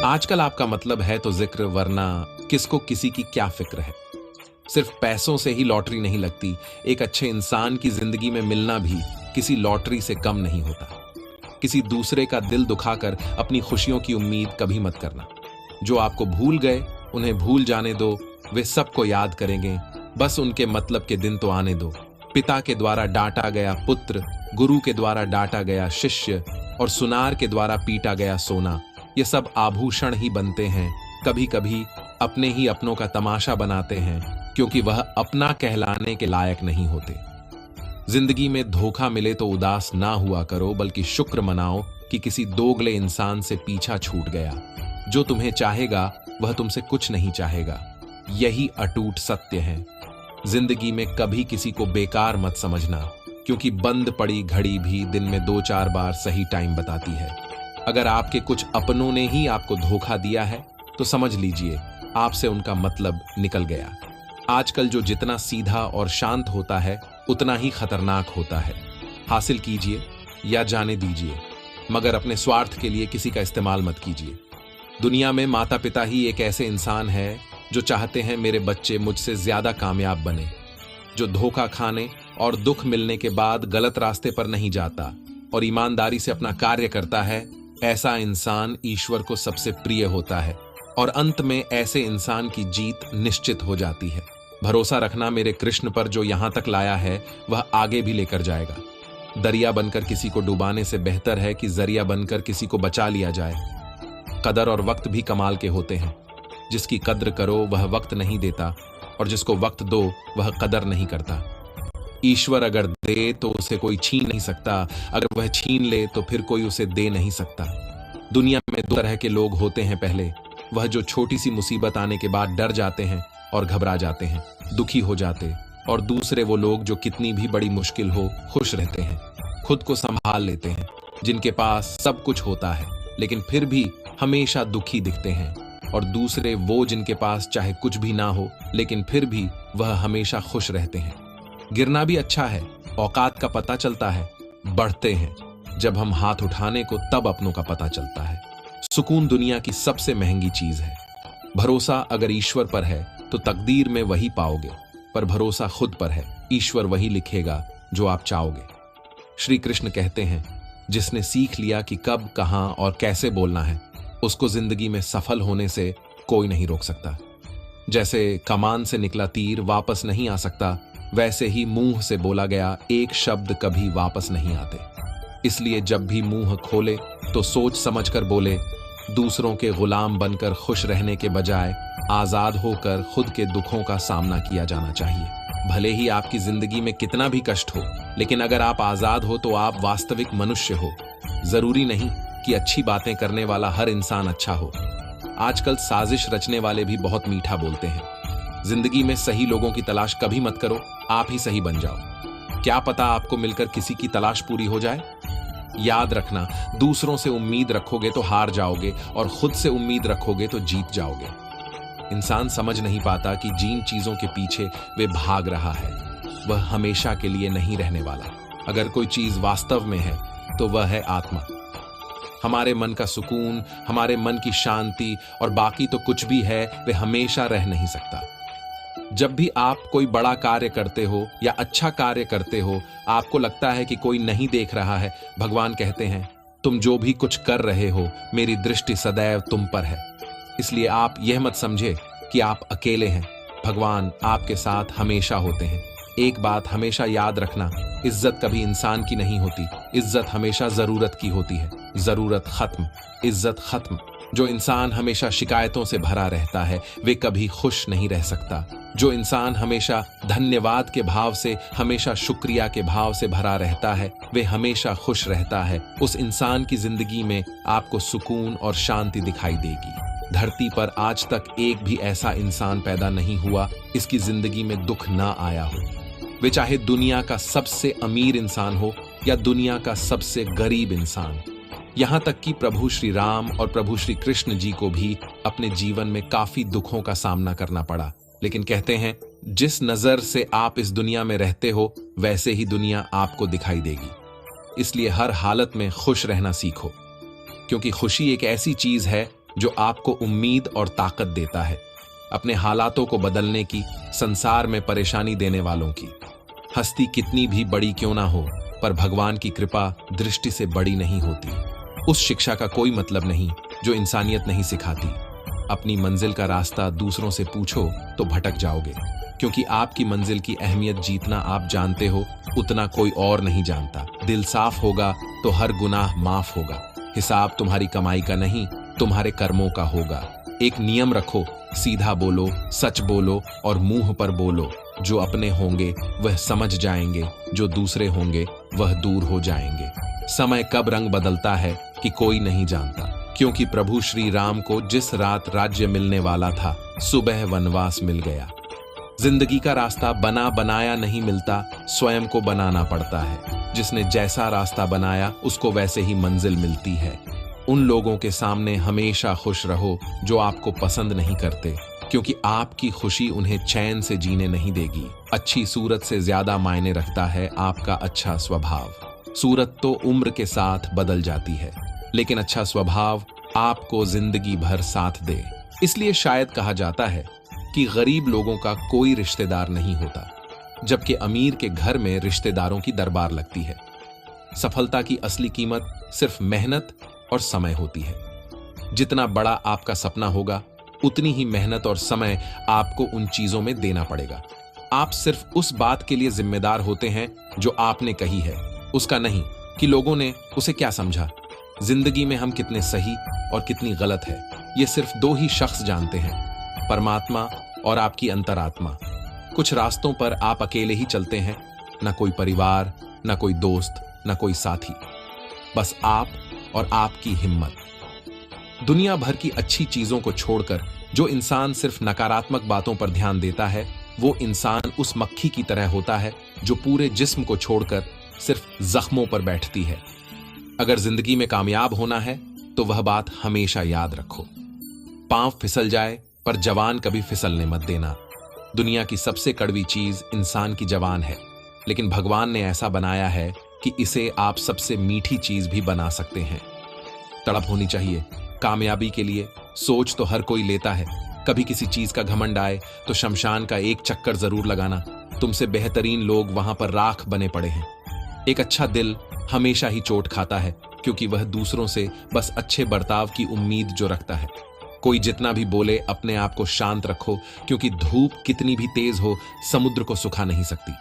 आजकल आपका मतलब है तो जिक्र, वरना किसको किसी की क्या फिक्र है। सिर्फ पैसों से ही लॉटरी नहीं लगती, एक अच्छे इंसान की जिंदगी में मिलना भी किसी लॉटरी से कम नहीं होता। किसी दूसरे का दिल दुखाकर अपनी खुशियों की उम्मीद कभी मत करना। जो आपको भूल गए उन्हें भूल जाने दो, वे सबको याद करेंगे, बस उनके मतलब के दिन तो आने दो। पिता के द्वारा डांटा गया पुत्र, गुरु के द्वारा डांटा गया शिष्य और सुनार के द्वारा पीटा गया सोना, ये सब आभूषण ही बनते हैं। कभी कभी अपने ही अपनों का तमाशा बनाते हैं, क्योंकि वह अपना कहलाने के लायक नहीं होते। जिंदगी में धोखा मिले तो उदास ना हुआ करो, बल्कि शुक्र मनाओ कि किसी दोगले इंसान से पीछा छूट गया। जो तुम्हें चाहेगा वह तुमसे कुछ नहीं चाहेगा, यही अटूट सत्य है। जिंदगी में कभी किसी को बेकार मत समझना, क्योंकि बंद पड़ी घड़ी भी दिन में 2-4 बार सही टाइम बताती है। अगर आपके कुछ अपनों ने ही आपको धोखा दिया है तो समझ लीजिए आपसे उनका मतलब निकल गया। आजकल जो जितना सीधा और शांत होता है उतना ही खतरनाक होता है। हासिल कीजिए या जाने दीजिए, मगर अपने स्वार्थ के लिए किसी का इस्तेमाल मत कीजिए। दुनिया में माता पिता ही एक ऐसे इंसान है जो चाहते हैं मेरे बच्चे मुझसे ज्यादा कामयाब बने। जो धोखा खाने और दुख मिलने के बाद गलत रास्ते पर नहीं जाता और ईमानदारी से अपना कार्य करता है, ऐसा इंसान ईश्वर को सबसे प्रिय होता है और अंत में ऐसे इंसान की जीत निश्चित हो जाती है। भरोसा रखना मेरे कृष्ण पर, जो यहां तक लाया है वह आगे भी लेकर जाएगा। दरिया बनकर किसी को डुबाने से बेहतर है कि जरिया बनकर किसी को बचा लिया जाए। कदर और वक्त भी कमाल के होते हैं। जिसकी कद्र करो वह वक्त नहीं देता, और जिसको वक्त दो वह कदर नहीं करता। ईश्वर अगर दे तो उसे कोई छीन नहीं सकता, अगर वह छीन ले तो फिर कोई उसे दे नहीं सकता। दुनिया में 2 तरह के लोग होते हैं। पहले वह जो छोटी सी मुसीबत आने के बाद डर जाते हैं और घबरा जाते हैं, दुखी हो जाते, और दूसरे वो लोग जो कितनी भी बड़ी मुश्किल हो खुश रहते हैं, खुद को संभाल लेते हैं, जिनके पास सब कुछ होता है लेकिन फिर भी हमेशा दुखी दिखते हैं। और दूसरे वो जिनके पास चाहे कुछ भी ना हो लेकिन फिर भी वह हमेशा खुश रहते हैं। गिरना भी अच्छा है, औकात का पता चलता है। बढ़ते हैं जब हम हाथ उठाने को, तब अपनों का पता चलता है। सुकून दुनिया की सबसे महंगी चीज है। भरोसा अगर ईश्वर पर है तो तकदीर में वही पाओगे, पर भरोसा खुद पर है, ईश्वर वही लिखेगा जो आप चाहोगे। श्री कृष्ण कहते हैं, जिसने सीख लिया कि कब, कहां और कैसे बोलना है, उसको जिंदगी में सफल होने से कोई नहीं रोक सकता। जैसे कमान से निकला तीर वापस नहीं आ सकता, वैसे ही मुंह से बोला गया एक शब्द कभी वापस नहीं आते। इसलिए जब भी मुंह खोले तो सोच समझकर बोले। दूसरों के गुलाम बनकर खुश रहने के बजाय आजाद होकर खुद के दुखों का सामना किया जाना चाहिए। भले ही आपकी जिंदगी में कितना भी कष्ट हो, लेकिन अगर आप आजाद हो तो आप वास्तविक मनुष्य हो। जरूरी नहीं कि अच्छी बातें करने वाला हर इंसान अच्छा हो। आजकल साजिश रचने वाले भी बहुत मीठा बोलते हैं। जिंदगी में सही लोगों की तलाश कभी मत करो, आप ही सही बन जाओ। क्या पता आपको मिलकर किसी की तलाश पूरी हो जाए। याद रखना, दूसरों से उम्मीद रखोगे तो हार जाओगे, और खुद से उम्मीद रखोगे तो जीत जाओगे। इंसान समझ नहीं पाता कि जिन चीजों के पीछे वे भाग रहा है वह हमेशा के लिए नहीं रहने वाला। अगर कोई चीज वास्तव में है तो वह है आत्मा। हमारे मन का सुकून, हमारे मन की शांति, और बाकी तो कुछ भी है वे हमेशा रह नहीं सकता। जब भी आप कोई बड़ा कार्य करते हो या अच्छा कार्य करते हो, आपको लगता है कि कोई नहीं देख रहा है, भगवान कहते हैं, तुम जो भी कुछ कर रहे हो मेरी दृष्टि सदैव तुम पर है। इसलिए आप यह मत समझे कि आप अकेले हैं, भगवान आपके साथ हमेशा होते हैं। एक बात हमेशा याद रखना, इज्जत कभी इंसान की नहीं होती, इज्जत हमेशा जरूरत की होती है। जरूरत खत्म, इज्जत खत्म। जो इंसान हमेशा शिकायतों से भरा रहता है वे कभी खुश नहीं रह सकता। जो इंसान हमेशा धन्यवाद के भाव से, हमेशा शुक्रिया के भाव से भरा रहता है वे हमेशा खुश रहता है। उस इंसान की जिंदगी में आपको सुकून और शांति दिखाई देगी। धरती पर आज तक एक भी ऐसा इंसान पैदा नहीं हुआ इसकी जिंदगी में दुख ना आया हो। वे चाहे दुनिया का सबसे अमीर इंसान हो या दुनिया का सबसे गरीब इंसान। यहां तक कि प्रभु श्री राम और प्रभु श्री कृष्ण जी को भी अपने जीवन में काफी दुखों का सामना करना पड़ा, लेकिन कहते हैं जिस नजर से आप इस दुनिया में रहते हो वैसे ही दुनिया आपको दिखाई देगी। इसलिए हर हालत में खुश रहना सीखो, क्योंकि खुशी एक ऐसी चीज है जो आपको उम्मीद और ताकत देता है, अपने हालातों को बदलने की, संसार में परेशानी देने वालों की। हस्ती कितनी भी बड़ी क्यों ना हो, पर भगवान की कृपा दृष्टि से बड़ी नहीं होती। उस शिक्षा का कोई मतलब नहीं जो इंसानियत नहीं सिखाती। अपनी मंजिल का रास्ता दूसरों से पूछो तो भटक जाओगे, क्योंकि आपकी मंजिल की अहमियत जितना आप जानते हो उतना कोई और नहीं जानता। दिल साफ होगा तो हर गुनाह माफ होगा। हिसाब तुम्हारी कमाई का नहीं, तुम्हारे कर्मों का होगा। एक नियम रखो, सीधा बोलो, सच बोलो और मुंह पर बोलो। जो अपने होंगे वह समझ जाएंगे, जो दूसरे होंगे वह दूर हो जाएंगे। समय कब रंग बदलता है कि कोई नहीं जानता, क्योंकि प्रभु श्री राम को जिस रात राज्य मिलने वाला था, सुबह वनवास मिल गया। जिंदगी का रास्ता बना बनाया नहीं मिलता, स्वयं को बनाना पड़ता है। जिसने जैसा रास्ता बनाया उसको वैसे ही मंजिल मिलती है। उन लोगों के सामने हमेशा खुश रहो जो आपको पसंद नहीं करते, क्योंकि आपकी खुशी उन्हें चैन से जीने नहीं देगी। अच्छी सूरत से ज्यादा मायने रखता है आपका अच्छा स्वभाव। सूरत तो उम्र के साथ बदल जाती है, लेकिन अच्छा स्वभाव आपको जिंदगी भर साथ दे। इसलिए शायद कहा जाता है कि गरीब लोगों का कोई रिश्तेदार नहीं होता, जबकि अमीर के घर में रिश्तेदारों की दरबार लगती है। सफलता की असली कीमत सिर्फ मेहनत और समय होती है। जितना बड़ा आपका सपना होगा उतनी ही मेहनत और समय आपको उन चीजों में देना पड़ेगा। आप सिर्फ उस बात के लिए जिम्मेदार होते हैं जो आपने कही है, उसका नहीं कि लोगों ने उसे क्या समझा। जिंदगी में हम कितने सही और कितनी गलत है, ये सिर्फ दो ही शख्स जानते हैं, परमात्मा और आपकी अंतरात्मा। कुछ रास्तों पर आप अकेले ही चलते हैं, न कोई परिवार, न कोई दोस्त, न कोई साथी, बस आप और आपकी हिम्मत। दुनिया भर की अच्छी चीजों को छोड़कर जो इंसान सिर्फ नकारात्मक बातों पर ध्यान देता है, वो इंसान उस मक्खी की तरह होता है जो पूरे जिस्म को छोड़कर सिर्फ जख्मों पर बैठती है। अगर जिंदगी में कामयाब होना है तो वह बात हमेशा याद रखो, पांव फिसल जाए पर जवान कभी फिसलने मत देना। दुनिया की सबसे कड़वी चीज इंसान की जवान है, लेकिन भगवान ने ऐसा बनाया है कि इसे आप सबसे मीठी चीज भी बना सकते हैं। तड़प होनी चाहिए कामयाबी के लिए। सोच तो हर कोई लेता है, कभी किसी चीज का घमंड आए तो शमशान का एक चक्कर जरूर लगाना। तुमसे बेहतरीन लोग वहां पर राख बने पड़े हैं। एक अच्छा दिल हमेशा ही चोट खाता है, क्योंकि वह दूसरों से बस अच्छे बर्ताव की उम्मीद जो रखता है। कोई जितना भी बोले अपने आप को शांत रखो, क्योंकि धूप कितनी भी तेज हो समुद्र को सुखा नहीं सकती।